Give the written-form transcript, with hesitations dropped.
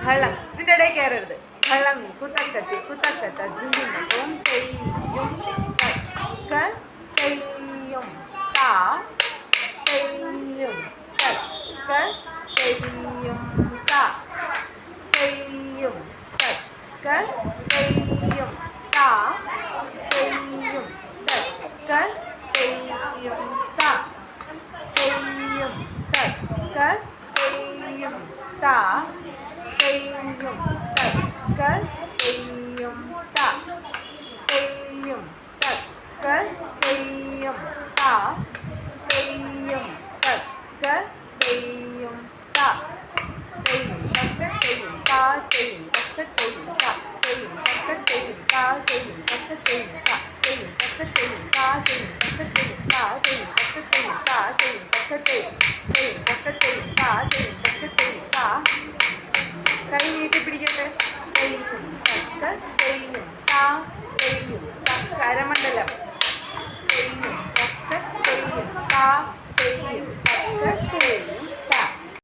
ഘളം. ഇതിൻ്റെ ഇടയിൽ കയറരുത്. ഘളം കുത്തക്കത്തി കുത്തക്കത്ത ജിഞ്ചിനും തെയ്യും തക്ക തെയ്യും താ തെയ്യും തക്ക തെയ്യും താ തെയ്യും തക്ക തെയ്യും താ തെയ്യും തക്ക തെയ്യും താ തെയ്യും തക്ക തെയ്യും താ തെയ്യും തക്ക തെയ്യും താ തെയ്യും തക്ക തെയ്യും താ തെയ്യും തക്ക തെയ്യും താ തെയ്യും തക്ക തെയ്യും താ തെയ്യും തക്ക തെയ്യും താ തെയ്യും തക്ക തെയ്യും താ തെയ്യും തക്ക തെയ്യും താ തെയ്യും തക്ക തെയ്യും താ തെയ്യും തക്ക തെയ്യും താ തെയ്യും തക്ക തെയ്യും താ തെയ്യും തക്ക തെയ്യും തെയ്യും തക്ക തെയ്യും താ തെയ്യും തക്ക തെയ്യും താ. കൈ നീട്ടി പിടിക്കട്ടെ. തെയ്യും തക്ക തെയ്യും താ തെയ്യും തക്ക അരമണ്ഡലം തെയ്യും തക്ക തെയ്യും താ തെയ്യും തക്ക തെയ്യും